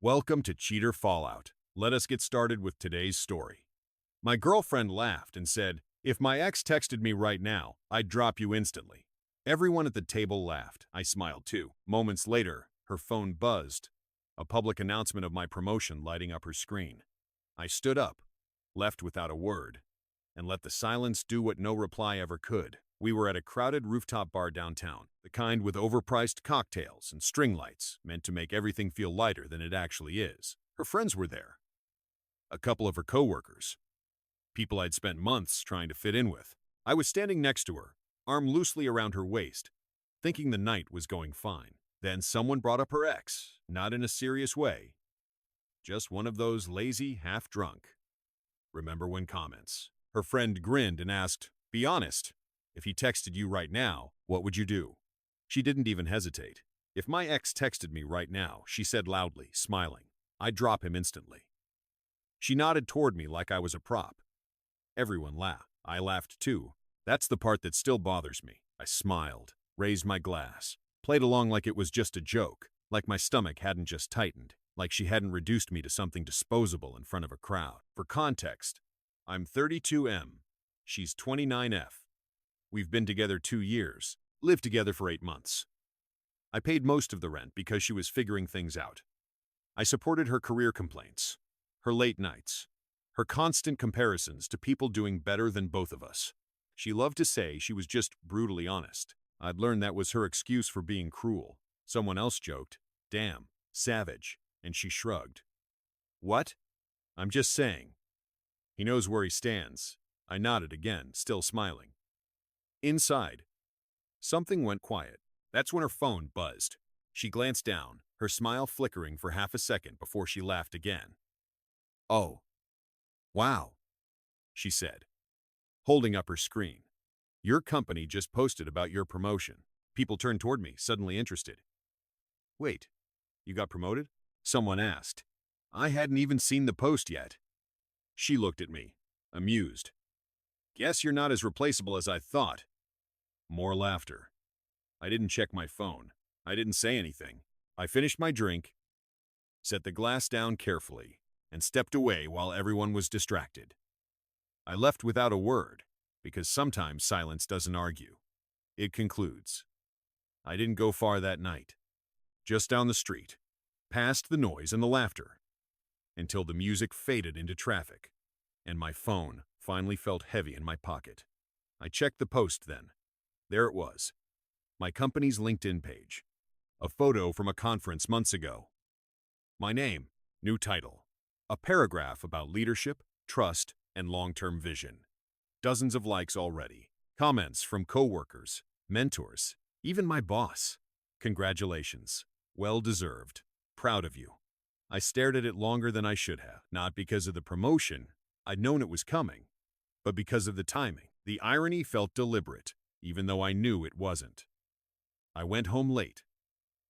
Welcome to Cheater Fallout. Let us get started with today's story. My girlfriend laughed and said, "If my ex texted me right now, I'd drop you instantly." Everyone at the table laughed. I smiled too. Moments later, her phone buzzed, a public announcement of my promotion lighting up her screen. I stood up, left without a word, and let the silence do what no reply ever could. We were at a crowded rooftop bar downtown, the kind with overpriced cocktails and string lights, meant to make everything feel lighter than it actually is. Her friends were there, a couple of her coworkers, people I'd spent months trying to fit in with. I was standing next to her, arm loosely around her waist, thinking the night was going fine. Then someone brought up her ex, not in a serious way, just one of those lazy, half-drunk, remember when comments. Her friend grinned and asked, "Be honest. If he texted you right now, what would you do?" She didn't even hesitate. "If my ex texted me right now," she said loudly, smiling, "I'd drop him instantly." She nodded toward me like I was a prop. Everyone laughed. I laughed too. That's the part that still bothers me. I smiled, raised my glass, played along like it was just a joke, like my stomach hadn't just tightened, like she hadn't reduced me to something disposable in front of a crowd. For context, I'm 32M. She's 29F. We've been together 2 years, lived together for 8 months. I paid most of the rent because she was figuring things out. I supported her career complaints, her late nights, her constant comparisons to people doing better than both of us. She loved to say she was just brutally honest. I'd learned that was her excuse for being cruel. Someone else joked, "Damn, savage," and she shrugged. "What?" "I'm just saying. He knows where he stands." I nodded again, still smiling. Inside, something went quiet. That's when her phone buzzed. She glanced down, her smile flickering for half a second before she laughed again. "Oh, wow," she said, holding up her screen. "Your company just posted about your promotion." People turned toward me, suddenly interested. "Wait, you got promoted?" someone asked. I hadn't even seen the post yet. She looked at me, amused. "Guess you're not as replaceable as I thought." More laughter. I didn't check my phone. I didn't say anything. I finished my drink, set the glass down carefully, and stepped away while everyone was distracted. I left without a word, because sometimes silence doesn't argue. It concludes. I didn't go far that night. Just down the street, past the noise and the laughter, until the music faded into traffic, and my phone finally felt heavy in my pocket. I checked the post then. There it was. My company's LinkedIn page. A photo from a conference months ago. My name, new title. A paragraph about leadership, trust, and long-term vision. Dozens of likes already. Comments from coworkers, mentors, even my boss. "Congratulations. Well deserved. Proud of you." I stared at it longer than I should have, not because of the promotion. I'd known it was coming, but because of the timing. The irony felt deliberate, even though I knew it wasn't. I went home late.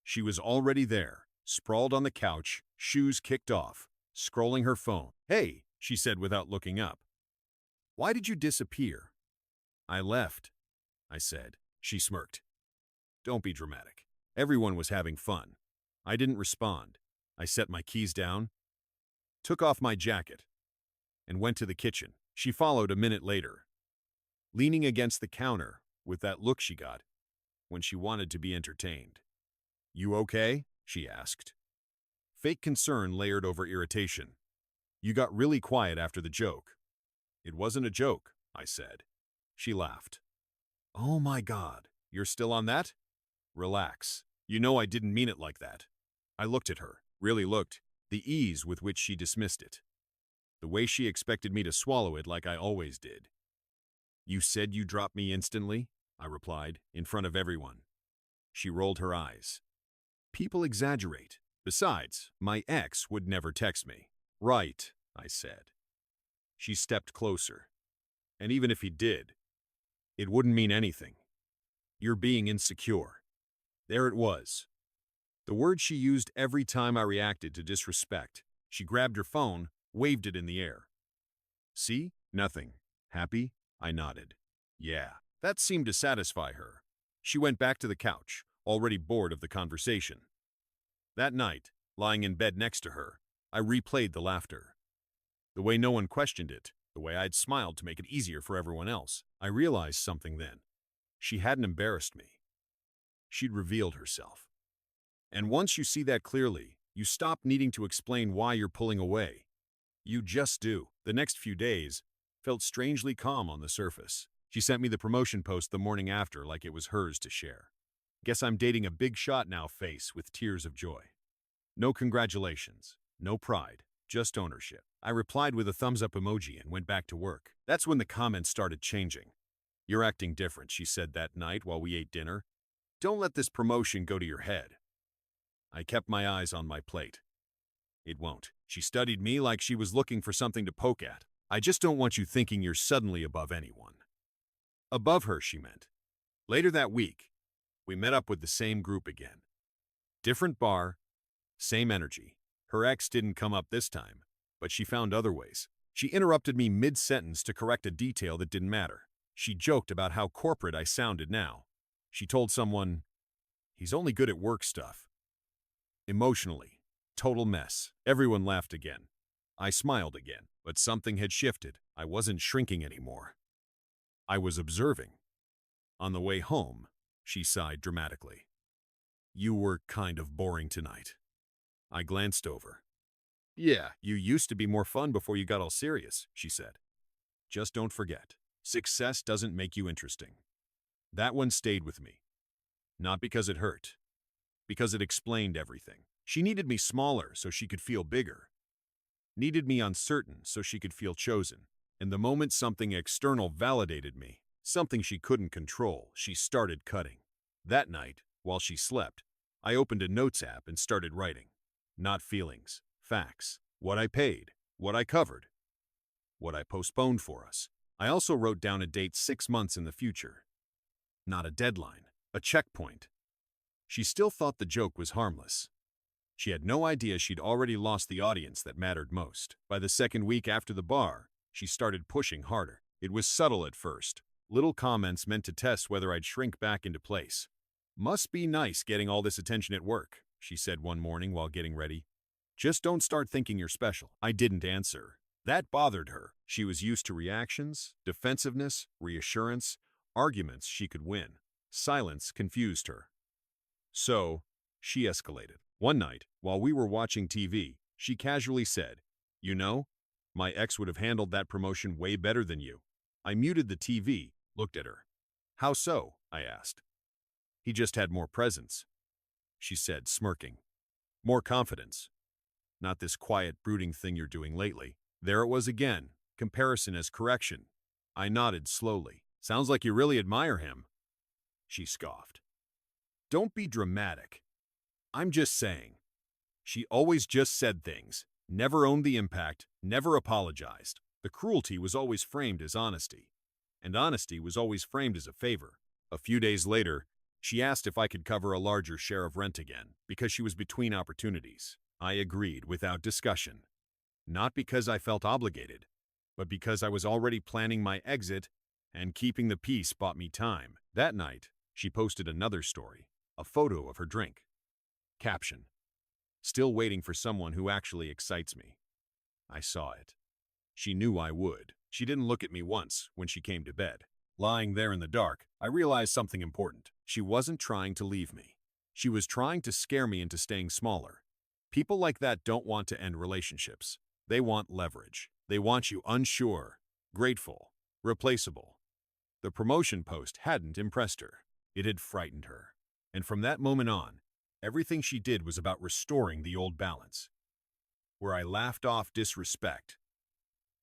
She was already there, sprawled on the couch, shoes kicked off, scrolling her phone. "Hey," she said without looking up. "Why did you disappear?" "I left," I said. She smirked. "Don't be dramatic." Everyone was having fun. I didn't respond. I set my keys down, took off my jacket, and went to the kitchen. She followed a minute later, leaning against the counter with that look she got when she wanted to be entertained. "You okay?" she asked. Fake concern layered over irritation. "You got really quiet after the joke." "It wasn't a joke," I said. She laughed. "Oh my God, you're still on that?" "Relax. You know I didn't mean it like that." I looked at her, really looked, the ease with which she dismissed it. The way she expected me to swallow it like I always did. "You said you dropped me instantly?" I replied, in front of everyone. She rolled her eyes. "People exaggerate. Besides, my ex would never text me." "Right," I said. She stepped closer. "And even if he did, it wouldn't mean anything. You're being insecure." There it was. The word she used every time I reacted to disrespect. She grabbed her phone, waved it in the air. "See? Nothing. Happy?" I nodded. Yeah, that seemed to satisfy her. She went back to the couch, already bored of the conversation. That night, Lying in bed next to her, I replayed the laughter. The way no one questioned it, the way I'd smiled to make it easier for everyone else. I realized something then. She hadn't embarrassed me. She'd revealed herself. And once you see that clearly, you stop needing to explain why you're pulling away. You just do. The next few days felt strangely calm on the surface. She sent me the promotion post the morning after like it was hers to share. Guess I'm dating a big shot now face with tears of joy. No congratulations, no pride, just ownership. I replied with a thumbs up emoji and went back to work. That's when the comments started changing. You're acting different, she said that night while we ate dinner. Don't let this promotion go to your head. I kept my eyes on my plate. It won't. She studied me like she was looking for something to poke at. I just don't want you thinking you're suddenly above anyone. Above her, she meant. Later that week, we met up with the same group again. Different bar, same energy. Her ex didn't come up this time, but she found other ways. She interrupted me mid-sentence to correct a detail that didn't matter. She joked about how corporate I sounded now. She told someone, he's only good at work stuff. Emotionally, total mess. Everyone laughed again. I smiled again, but something had shifted. I wasn't shrinking anymore. I was observing. On the way home, she sighed dramatically. You were kind of boring tonight. I glanced over. Yeah, you used to be more fun before you got all serious, she said. Just don't forget, success doesn't make you interesting. That one stayed with me. Not because it hurt, because it explained everything. She needed me smaller so she could feel bigger. Needed me uncertain so she could feel chosen. And the moment something external validated me, something she couldn't control, she started cutting. That night, while she slept, I opened a notes app and started writing. Not feelings, facts. What I paid, what I covered, what I postponed for us. I also wrote down a date 6 months in the future. Not a deadline, a checkpoint. She still thought the joke was harmless. She had no idea she'd already lost the audience that mattered most. By the second week after the bar, she started pushing harder. It was subtle at first. Little comments meant to test whether I'd shrink back into place. Must be nice getting all this attention at work, she said one morning while getting ready. Just don't start thinking you're special. I didn't answer. That bothered her. She was used to reactions, defensiveness, reassurance, arguments she could win. Silence confused her. So, she escalated. One night, while we were watching TV, she casually said, You know, my ex would have handled that promotion way better than you. I muted the TV, looked at her. How so? I asked. He just had more presence, she said, smirking. More confidence. Not this quiet, brooding thing you're doing lately. There it was again, comparison as correction. I nodded slowly. Sounds like you really admire him. She scoffed. Don't be dramatic. I'm just saying. She always just said things, never owned the impact, never apologized. The cruelty was always framed as honesty, and honesty was always framed as a favor. A few days later, she asked if I could cover a larger share of rent again, because she was between opportunities. I agreed without discussion. Not because I felt obligated, but because I was already planning my exit, and keeping the peace bought me time. That night, she posted another story, a photo of her drink. Caption: Still waiting for someone who actually excites me. I saw it. She knew I would. She didn't look at me once when she came to bed. Lying there in the dark, I realized something important. She wasn't trying to leave me. She was trying to scare me into staying smaller. People like that don't want to end relationships. They want leverage. They want you unsure, grateful, replaceable. The promotion post hadn't impressed her. It had frightened her. And from that moment on, everything she did was about restoring the old balance. Where I laughed off disrespect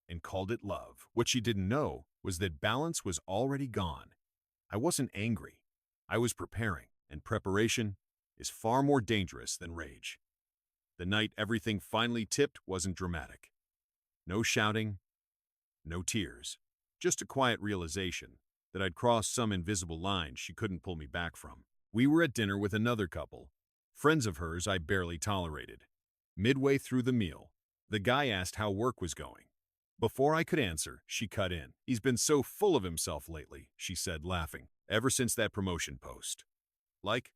and called it love, what she didn't know was that balance was already gone. I wasn't angry. I was preparing, and preparation is far more dangerous than rage. The night everything finally tipped wasn't dramatic. No shouting, no tears, just a quiet realization that I'd crossed some invisible line she couldn't pull me back from. We were at dinner with another couple, friends of hers I barely tolerated. Midway through the meal, the guy asked how work was going. Before I could answer, she cut in. He's been so full of himself lately, she said, laughing, ever since that promotion post. Like,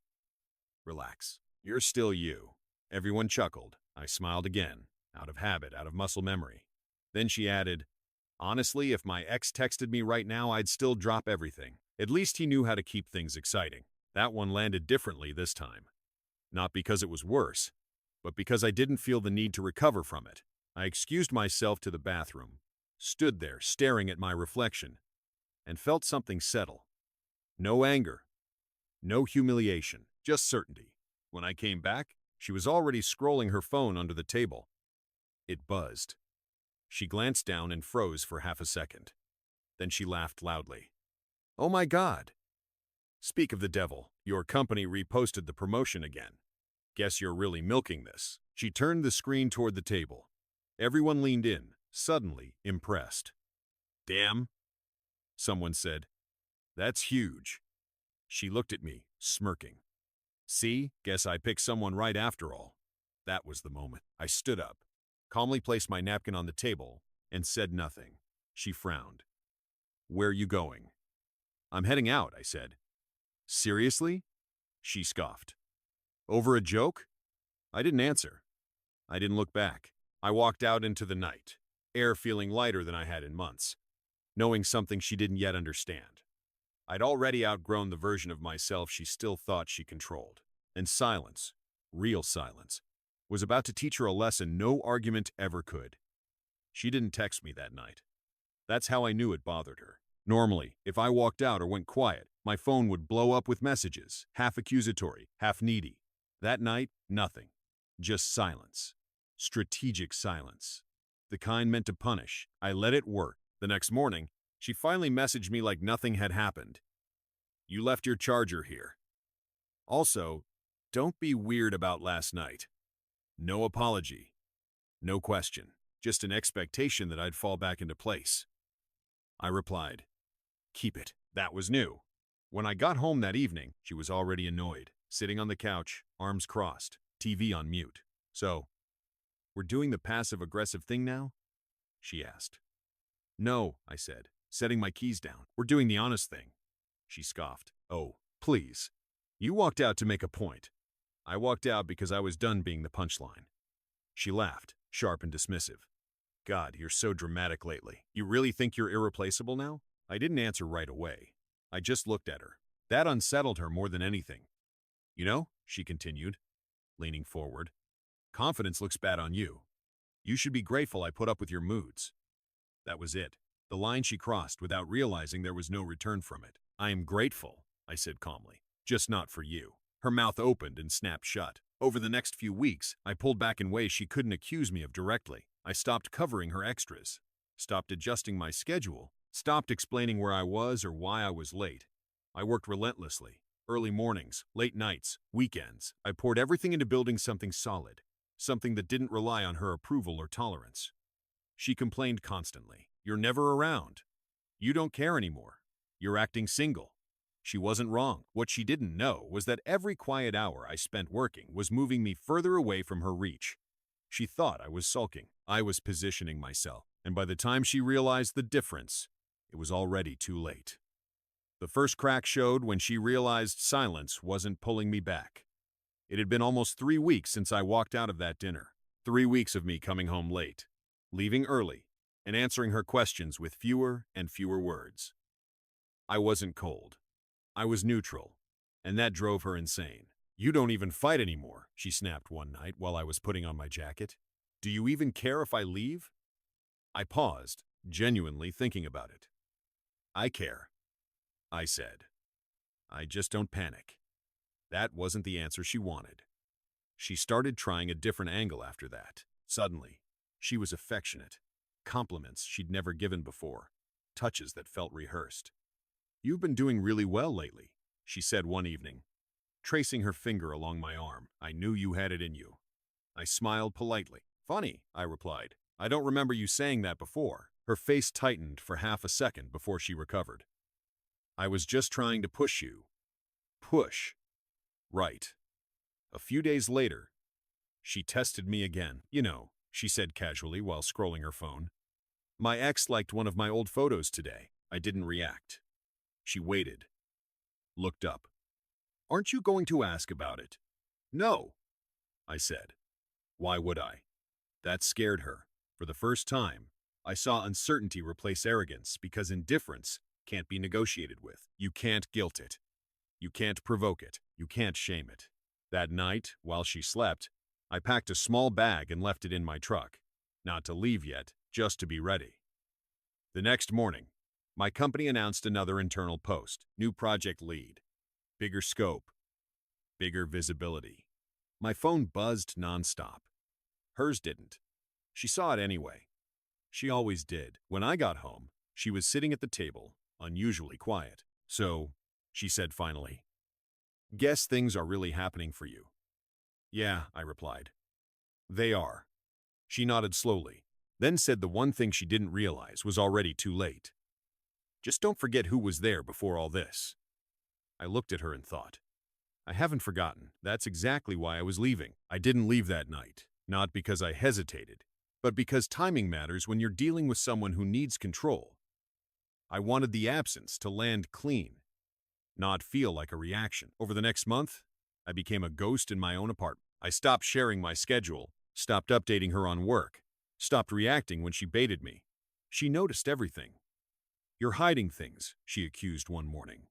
relax. You're still you. Everyone chuckled. I smiled again, out of habit, out of muscle memory. Then she added, "Honestly, if my ex texted me right now, I'd still drop everything. At least he knew how to keep things exciting." That one landed differently this time. Not because it was worse, but because I didn't feel the need to recover from it. I excused myself to the bathroom, stood there staring at my reflection, and felt something settle. No anger, no humiliation, just certainty. When I came back, she was already scrolling her phone under the table. It buzzed. She glanced down and froze for half a second. Then she laughed loudly. "Oh my God! Speak of the devil, your company reposted the promotion again. Guess you're really milking this." She turned the screen toward the table. Everyone leaned in, suddenly impressed. "Damn," someone said. "That's huge." She looked at me, smirking. "See, guess I picked someone right after all." That was the moment. I stood up, calmly placed my napkin on the table, and said nothing. She frowned. "Where you going?" "I'm heading out," I said. "Seriously?" She scoffed. "Over a joke?" I didn't answer. I didn't look back. I walked out into the night, air feeling lighter than I had in months, knowing something she didn't yet understand. I'd already outgrown the version of myself she still thought she controlled. And silence, real silence, was about to teach her a lesson no argument ever could. She didn't text me that night. That's how I knew it bothered her. Normally, if I walked out or went quiet, my phone would blow up with messages, half accusatory, half needy. That night, nothing. Just silence. Strategic silence. The kind meant to punish. I let it work. The next morning, she finally messaged me like nothing had happened. "You left your charger here. Also, don't be weird about last night." No apology. No question. Just an expectation that I'd fall back into place. I replied, "Keep it." That was new. When I got home that evening, she was already annoyed, sitting on the couch, arms crossed, TV on mute. "So, we're doing the passive-aggressive thing now?" she asked. "No," I said, setting my keys down. "We're doing the honest thing." She scoffed. "Oh, please. You walked out to make a point." "I walked out because I was done being the punchline." She laughed, sharp and dismissive. "God, you're so dramatic lately. You really think you're irreplaceable now?" I didn't answer right away. I just looked at her. That unsettled her more than anything. "You know," she continued, leaning forward, "confidence looks bad on you. You should be grateful I put up with your moods." That was it. The line she crossed without realizing there was no return from it. "I am grateful," I said calmly, "just not for you." Her mouth opened and snapped shut. Over the next few weeks, I pulled back in ways she couldn't accuse me of directly. I stopped covering her extras, stopped adjusting my schedule, stopped explaining where I was or why I was late. I worked relentlessly. Early mornings, late nights, weekends. I poured everything into building something solid, something that didn't rely on her approval or tolerance. She complained constantly. "You're never around. You don't care anymore. You're acting single." She wasn't wrong. What she didn't know was that every quiet hour I spent working was moving me further away from her reach. She thought I was sulking. I was positioning myself, and by the time she realized the difference, it was already too late. The first crack showed when she realized silence wasn't pulling me back. It had been almost 3 weeks since I walked out of that dinner. 3 weeks of me coming home late, leaving early, and answering her questions with fewer and fewer words. I wasn't cold. I was neutral, and that drove her insane. "You don't even fight anymore," she snapped one night while I was putting on my jacket. "Do you even care if I leave?" I paused, genuinely thinking about it. "I care," I said. "I just don't panic." That wasn't the answer she wanted. She started trying a different angle after that. Suddenly, she was affectionate. Compliments she'd never given before. Touches that felt rehearsed. "You've been doing really well lately," she said one evening, tracing her finger along my arm. "I knew you had it in you." I smiled politely. "Funny," I replied. "I don't remember you saying that before." Her face tightened for half a second before she recovered. "I was just trying to push you." Push. Right. A few days later, she tested me again. "You know," she said casually while scrolling her phone, "my ex liked one of my old photos today." I didn't react. She waited, looked up. "Aren't you going to ask about it?" "No," I said. Why would I? That scared her. For the first time, I saw uncertainty replace arrogance because indifference can't be negotiated with. You can't guilt it. You can't provoke it. You can't shame it. That night, while she slept, I packed a small bag and left it in my truck. Not to leave yet, just to be ready. The next morning, my company announced another internal post, new project lead, bigger scope, bigger visibility. My phone buzzed nonstop. Hers didn't. She saw it anyway. She always did. When I got home, she was sitting at the table, unusually quiet. So, she said finally, "Guess things are really happening for you." "Yeah," I replied. "They are." She nodded slowly, then said the one thing she didn't realize was already too late. "Just don't forget who was there before all this." I looked at her and thought, I haven't forgotten. That's exactly why I was leaving. I didn't leave that night, not because I hesitated, but because timing matters when you're dealing with someone who needs control. I wanted the absence to land clean, not feel like a reaction. Over the next month, I became a ghost in my own apartment. I stopped sharing my schedule, stopped updating her on work, stopped reacting when she baited me. She noticed everything. "You're hiding things," she accused one morning.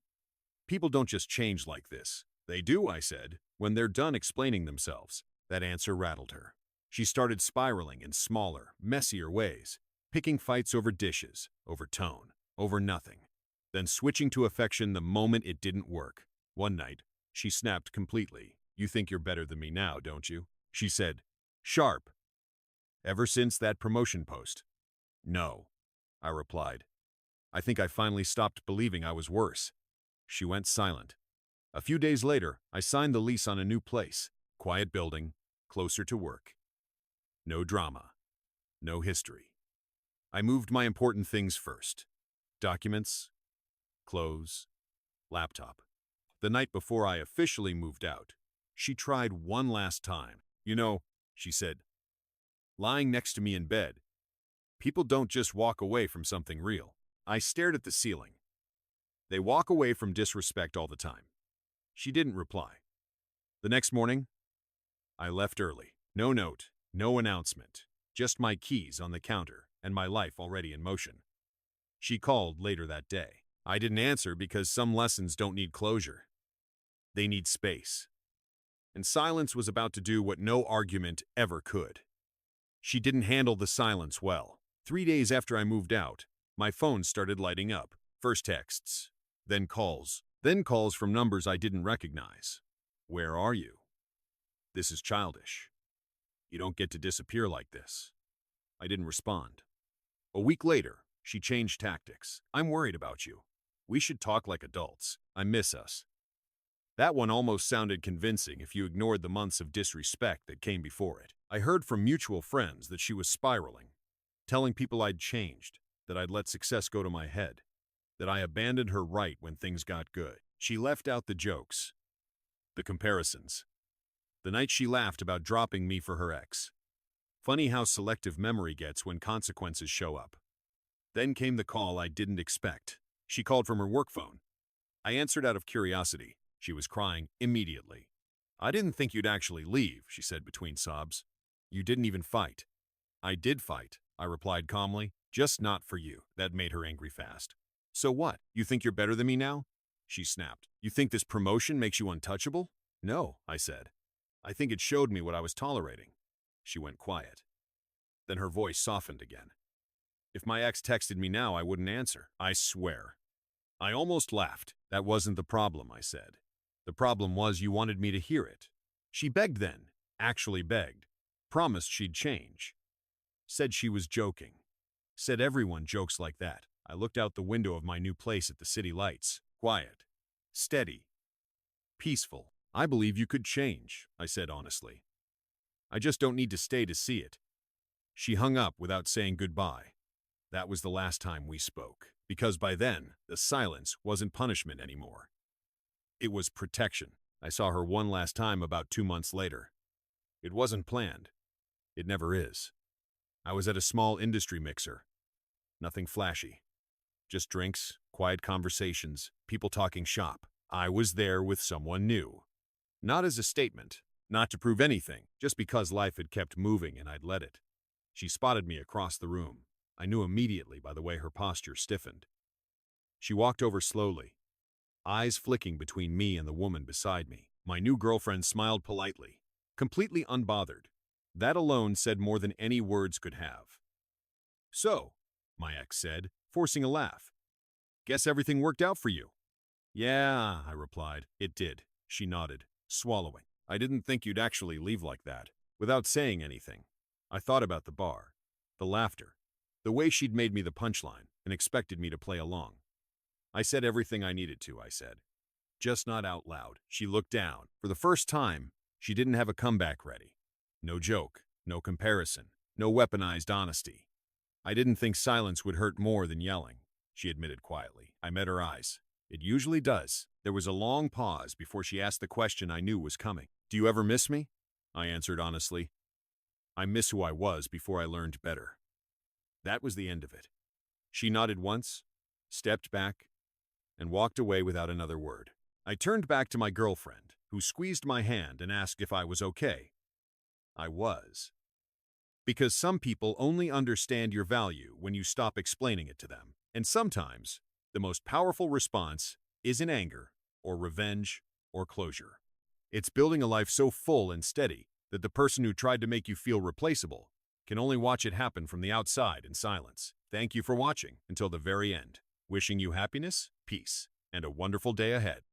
"People don't just change like this." "They do," I said, "when they're done explaining themselves." That answer rattled her. She started spiraling in smaller, messier ways, picking fights over dishes, over tone, over nothing, then switching to affection the moment it didn't work. One night, she snapped completely. "You think you're better than me now, don't you?" she said, sharp. "Ever since that promotion post?" "No," I replied. "I think I finally stopped believing I was worse." She went silent. A few days later, I signed the lease on a new place. Quiet building, closer to work. No drama. No history. I moved my important things first. Documents, clothes, laptop. The night before I officially moved out, she tried one last time. "You know," she said, lying next to me in bed, "people don't just walk away from something real." I stared at the ceiling. "They walk away from disrespect all the time." She didn't reply. The next morning, I left early. No note, no announcement, just my keys on the counter and my life already in motion. She called later that day. I didn't answer because some lessons don't need closure. They need space. And silence was about to do what no argument ever could. She didn't handle the silence well. 3 days after I moved out, my phone started lighting up. First texts, then calls from numbers I didn't recognize. "Where are you? This is childish. You don't get to disappear like this." I didn't respond. A week later, she changed tactics. "I'm worried about you. We should talk like adults. I miss us." That one almost sounded convincing if you ignored the months of disrespect that came before it. I heard from mutual friends that she was spiraling, telling people I'd changed, that I'd let success go to my head, that I abandoned her right when things got good. She left out the jokes, the comparisons. The night she laughed about dropping me for her ex. Funny how selective memory gets when consequences show up. Then came the call I didn't expect. She called from her work phone. I answered out of curiosity. She was crying immediately. "I didn't think you'd actually leave," she said between sobs. "You didn't even fight." "I did fight," I replied calmly. "Just not for you." That made her angry fast. "So what? You think you're better than me now?" She snapped. "You think this promotion makes you untouchable?" "No," I said. "I think it showed me what I was tolerating." She went quiet. Then her voice softened again. "If my ex texted me now, I wouldn't answer. I swear." I almost laughed. "That wasn't the problem," I said. "The problem was you wanted me to hear it." She begged then, actually begged, promised she'd change. Said she was joking. Said everyone jokes like that. I looked out the window of my new place at the city lights. Quiet. Steady. Peaceful. "I believe you could change," I said honestly. "I just don't need to stay to see it." She hung up without saying goodbye. That was the last time we spoke, because by then, the silence wasn't punishment anymore. It was protection. I saw her one last time about 2 months later. It wasn't planned. It never is. I was at a small industry mixer. Nothing flashy. Just drinks, quiet conversations, people talking shop. I was there with someone new. Not as a statement, Not to prove anything, just because life had kept moving and I'd let it. She spotted me across the room. I knew immediately by the way her posture stiffened. She walked over slowly, eyes flicking between me and the woman beside me. My new girlfriend smiled politely, completely unbothered. That alone said more than any words could have. "So," my ex said, forcing a laugh, "guess everything worked out for you." "Yeah," I replied. "It did." She nodded, swallowing. "I didn't think you'd actually leave like that." Without saying anything, I thought about the bar, the laughter, the way she'd made me the punchline and expected me to play along. I said everything I needed to, I said. Just not out loud. She looked down. For the first time, she didn't have a comeback ready. No joke, no comparison, no weaponized honesty. "I didn't think silence would hurt more than yelling," she admitted quietly. I met her eyes. "It usually does." There was a long pause before she asked the question I knew was coming. "Do you ever miss me?" I answered honestly. "I miss who I was before I learned better." That was the end of it. She nodded once, stepped back, and walked away without another word. I turned back to my girlfriend, who squeezed my hand and asked if I was okay. I was. Because some people only understand your value when you stop explaining it to them. And sometimes, the most powerful response isn't anger, or revenge, or closure. It's building a life so full and steady that the person who tried to make you feel replaceable can only watch it happen from the outside in silence. Thank you for watching until the very end. Wishing you happiness, peace, and a wonderful day ahead.